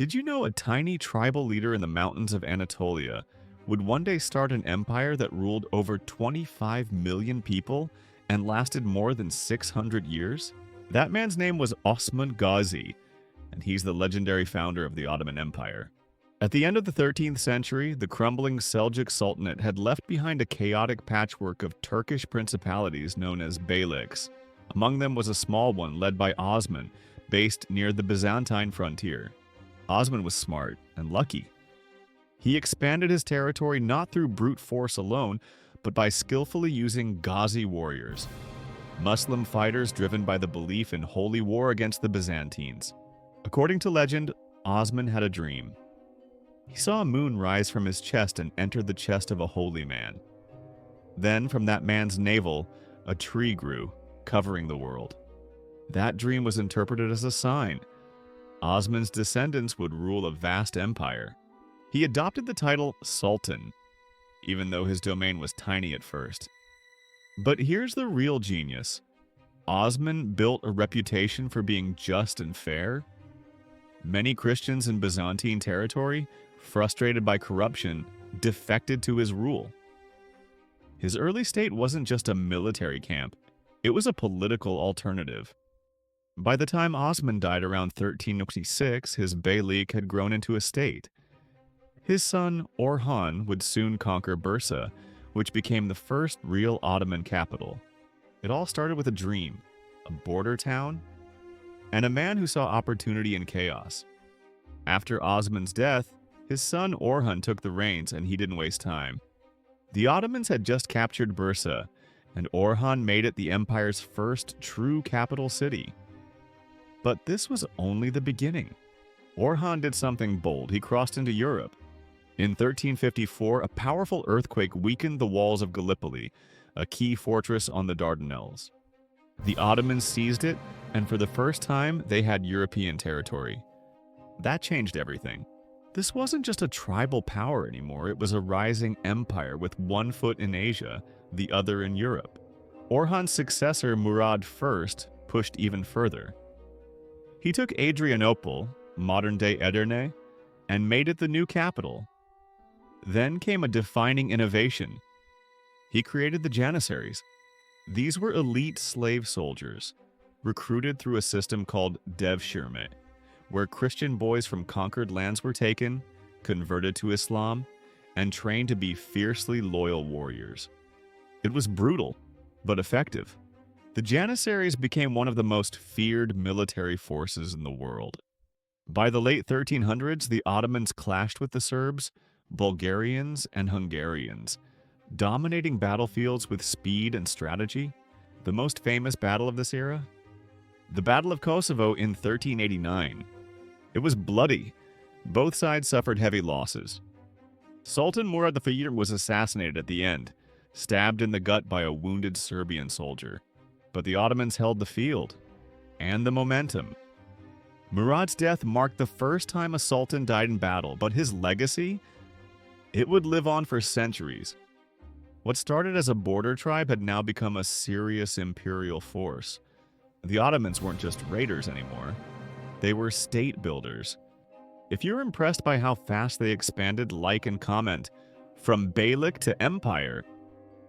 Did you know a tiny tribal leader in the mountains of Anatolia would one day start an empire that ruled over 25 million people and lasted more than 600 years? That man's name was Osman Ghazi, and he's the legendary founder of the Ottoman Empire. At the end of the 13th century, the crumbling Seljuk Sultanate had left behind a chaotic patchwork of Turkish principalities known as beyliks. Among them was a small one led by Osman, based near the Byzantine frontier. Osman was smart and lucky. He expanded his territory not through brute force alone, but by skillfully using Ghazi warriors, Muslim fighters driven by the belief in holy war against the Byzantines. According to legend, Osman had a dream. He saw a moon rise from his chest and enter the chest of a holy man. Then, from that man's navel, a tree grew, covering the world. That dream was interpreted as a sign. Osman's descendants would rule a vast empire. He adopted the title Sultan, even though his domain was tiny at first. But here's the real genius. Osman built a reputation for being just and fair. Many Christians in Byzantine territory, frustrated by corruption, defected to his rule. His early state wasn't just a military camp, it was a political alternative. By the time Osman died around 1366, his beylik had grown into a state. His son Orhan would soon conquer Bursa, which became the first real Ottoman capital. It all started with a dream, a border town, and a man who saw opportunity in chaos. After Osman's death, his son Orhan took the reins, and he didn't waste time. The Ottomans had just captured Bursa, and Orhan made it the empire's first true capital city. But this was only the beginning. Orhan did something bold. He crossed into Europe. In 1354, a powerful earthquake weakened the walls of Gallipoli, a key fortress on the Dardanelles. The Ottomans seized it, and for the first time, they had European territory. That changed everything. This wasn't just a tribal power anymore, it was a rising empire with one foot in Asia, the other in Europe. Orhan's successor, Murad I, pushed even further. He took Adrianople, modern-day Edirne, and made it the new capital. Then came a defining innovation. He created the Janissaries. These were elite slave soldiers, recruited through a system called devshirme, where Christian boys from conquered lands were taken, converted to Islam, and trained to be fiercely loyal warriors. It was brutal, but effective. The Janissaries became one of the most feared military forces in the world. By the late 1300s, the Ottomans clashed with the Serbs, Bulgarians, and Hungarians, dominating battlefields with speed and strategy. The most famous battle of this era? The Battle of Kosovo in 1389. It was bloody. Both sides suffered heavy losses. Sultan Murad I was assassinated at the end, stabbed in the gut by a wounded Serbian soldier. But the Ottomans held the field and the momentum. Murad's death marked the first time a sultan died in battle, but his legacy? It would live on for centuries. What started as a border tribe had now become a serious imperial force. The Ottomans weren't just raiders anymore. They were state builders. If you're impressed by how fast they expanded, like and comment. From beylik to empire.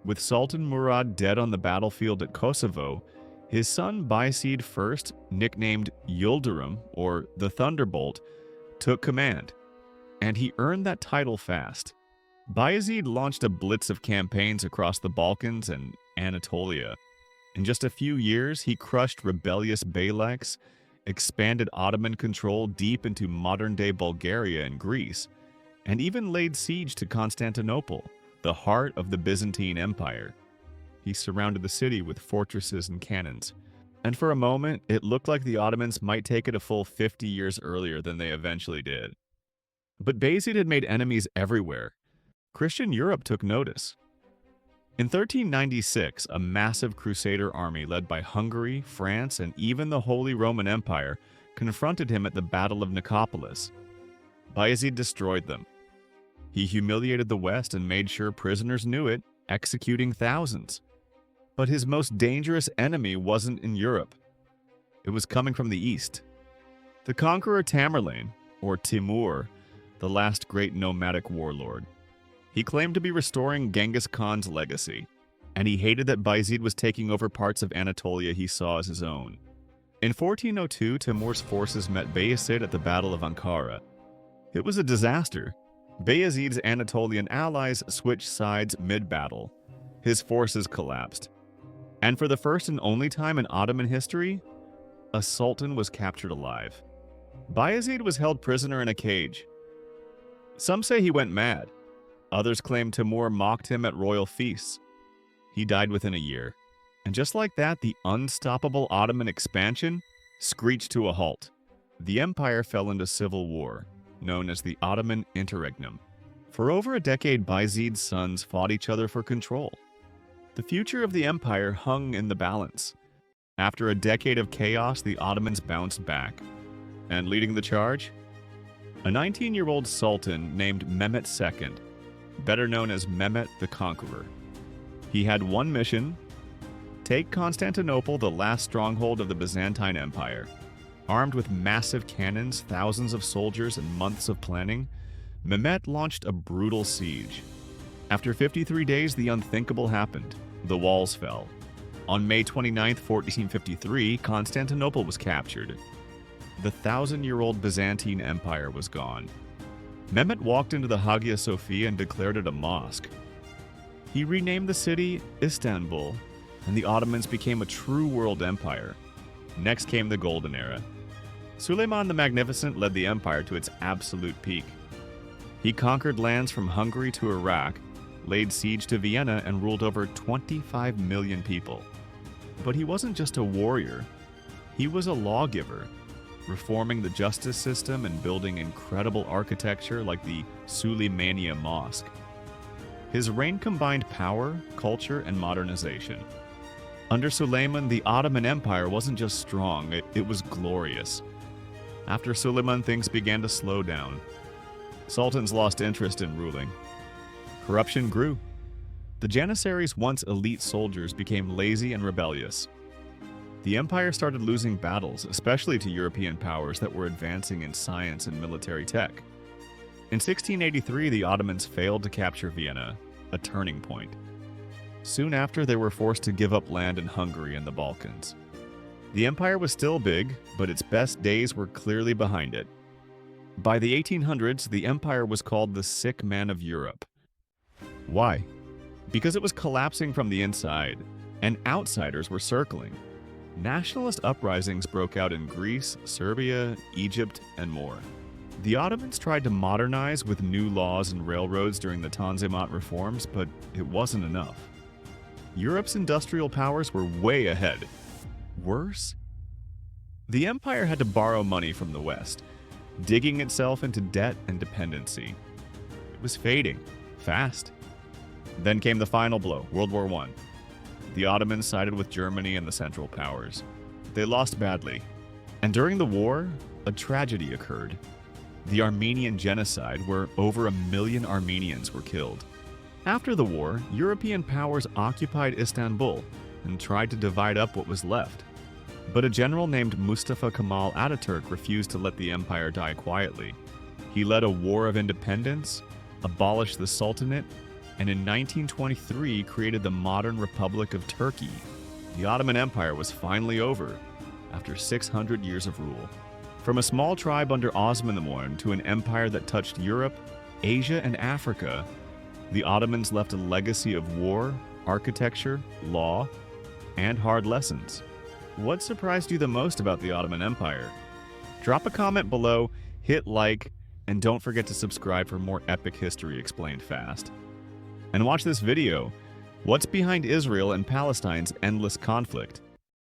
With Sultan Murad dead on the battlefield at Kosovo, his son Bayezid I, nicknamed Yildirim, or the Thunderbolt, took command, and he earned that title fast. Bayezid launched a blitz of campaigns across the Balkans and Anatolia. In just a few years, he crushed rebellious beyliks, expanded Ottoman control deep into modern-day Bulgaria and Greece, and even laid siege to Constantinople, the heart of the Byzantine Empire. He surrounded the city with fortresses and cannons, and for a moment, it looked like the Ottomans might take it a full 50 years earlier than they eventually did. But Bayezid had made enemies everywhere. Christian Europe took notice. In 1396, a massive crusader army led by Hungary, France, and even the Holy Roman Empire confronted him at the Battle of Nicopolis. Bayezid destroyed them. He humiliated the West and made sure prisoners knew it, executing thousands. But his most dangerous enemy wasn't in Europe. It was coming from the east. The conqueror Tamerlane, or Timur, the last great nomadic warlord. He claimed to be restoring Genghis Khan's legacy, and he hated that Bayezid was taking over parts of Anatolia he saw as his own. In 1402, Timur's forces met Bayezid at the Battle of Ankara. It was a disaster. Bayezid's Anatolian allies switched sides mid-battle. His forces collapsed. And for the first and only time in Ottoman history, a sultan was captured alive. Bayezid was held prisoner in a cage. Some say he went mad. Others claim Timur mocked him at royal feasts. He died within a year. And just like that, the unstoppable Ottoman expansion screeched to a halt. The empire fell into civil war, known as the Ottoman Interregnum. For over a decade, Bayezid's sons fought each other for control. The future of the empire hung in the balance. After a decade of chaos, the Ottomans bounced back. And leading the charge? A 19-year-old sultan named Mehmet II, better known as Mehmet the Conqueror. He had one mission: take Constantinople, the last stronghold of the Byzantine Empire. Armed with massive cannons, thousands of soldiers, and months of planning, Mehmet launched a brutal siege. After 53 days, the unthinkable happened. The walls fell. On May 29, 1453, Constantinople was captured. The 1,000-year-old Byzantine Empire was gone. Mehmet walked into the Hagia Sophia and declared it a mosque. He renamed the city Istanbul, and the Ottomans became a true world empire. Next came the Golden Era. Suleiman the Magnificent led the empire to its absolute peak. He conquered lands from Hungary to Iraq, laid siege to Vienna, and ruled over 25 million people. But he wasn't just a warrior. He was a lawgiver, reforming the justice system and building incredible architecture like the Suleymaniye Mosque. His reign combined power, culture, and modernization. Under Suleiman, the Ottoman Empire wasn't just strong, it was glorious. After Suleiman, things began to slow down. Sultans lost interest in ruling. Corruption grew. The Janissaries, once elite soldiers, became lazy and rebellious. The empire started losing battles, especially to European powers that were advancing in science and military tech. In 1683, the Ottomans failed to capture Vienna, a turning point. Soon after, they were forced to give up land in Hungary and the Balkans. The empire was still big, but its best days were clearly behind it. By the 1800s, the empire was called the sick man of Europe. Why? Because it was collapsing from the inside, and outsiders were circling. Nationalist uprisings broke out in Greece, Serbia, Egypt, and more. The Ottomans tried to modernize with new laws and railroads during the Tanzimat reforms, but it wasn't enough. Europe's industrial powers were way ahead. Worse? The empire had to borrow money from the West, digging itself into debt and dependency. It was fading, fast. Then came the final blow, World War I. The Ottomans sided with Germany and the Central Powers. They lost badly. And during the war, a tragedy occurred. The Armenian Genocide, where over 1 million Armenians were killed. After the war, European powers occupied Istanbul and tried to divide up what was left. But a general named Mustafa Kemal Atatürk refused to let the empire die quietly. He led a war of independence, abolished the Sultanate, and in 1923 created the modern Republic of Turkey. The Ottoman Empire was finally over after 600 years of rule. From a small tribe under Osman I to an empire that touched Europe, Asia, and Africa, the Ottomans left a legacy of war, architecture, law, and hard lessons. What surprised you the most about the Ottoman Empire? Drop a comment below, hit like, and don't forget to subscribe for more epic history explained fast. And watch this video, What's Behind Israel and Palestine's Endless Conflict?